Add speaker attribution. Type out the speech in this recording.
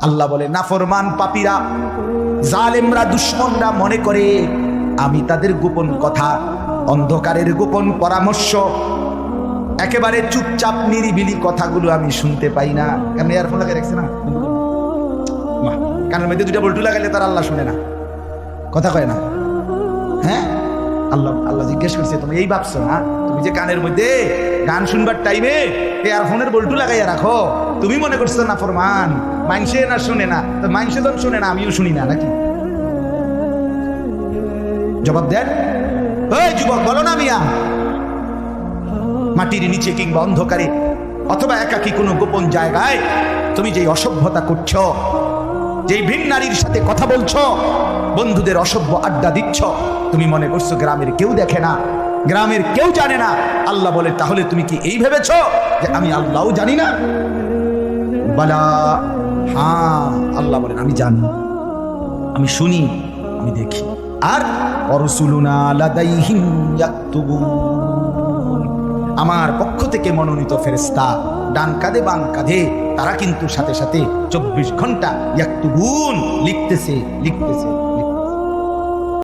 Speaker 1: আল্লাহ বলে নাফরমান পাপীরা, জালেমরা, দুশমনরা মনে করে আমি তাদের গোপন কথা, অন্ধকারের গোপন পরামর্শ, একেবারে চুপচাপ নিরিবিলি কথাগুলো আমি শুনতে পাই না। কেমন ইয়ারফোন লাগিয়ে রাখছে না, কানের মধ্যে দুটা বল্টু লাগাইলে তার আল্লাহ শুনে না, কথা কয় না। হ্যাঁ, আল্লাহ জিজ্ঞেস করছে তুমি এই ভাবছো না, তুমি যে কানের মধ্যে গান শুনবার টাইমে ইয়ারফোনের বল্টু লাগাইয়া রাখো, তুমি মনে করছো না ফরমান মাইনসে না শুনে না, তো মাইনসে যখন শুনে না আমিও শুনি না নাকি? জবাব দেন, ওই যুবক বলো না মিয়া, মাটির নিচে কিংবা অন্ধকারে অথবা একাকী কোনো গোপন জায়গায় তুমি যেই অসভ্যতা করছো, যেই ভিন নারীর সাথে কথা বলছো, বন্ধুদের অসভ্য আড্ডা দিচ্ছ, তুমি মনে করছো গ্রামের কেউ দেখে না, গ্রামের কেউ জানে না। আল্লাহ বলে তাহলে তুমি কি এই ভেবেছো যে আমি আল্লাহও জানি না? বালা, হ্যাঁ, আল্লাহ বলেন আমি জানি, আমি শুনি, আমি দেখি। আর অরসুলুনা লাদাইহিম ইয়াকতুবুন, আমার পক্ষ থেকে মনোনীত ফেরেশতা ডান কাঁধে বাম কাঁধে, তারা কিন্তু সাথে সাথে 24 ঘন্টা ইয়াকতুবুন, লিখতেছে লিখতেছে লিখতেছে।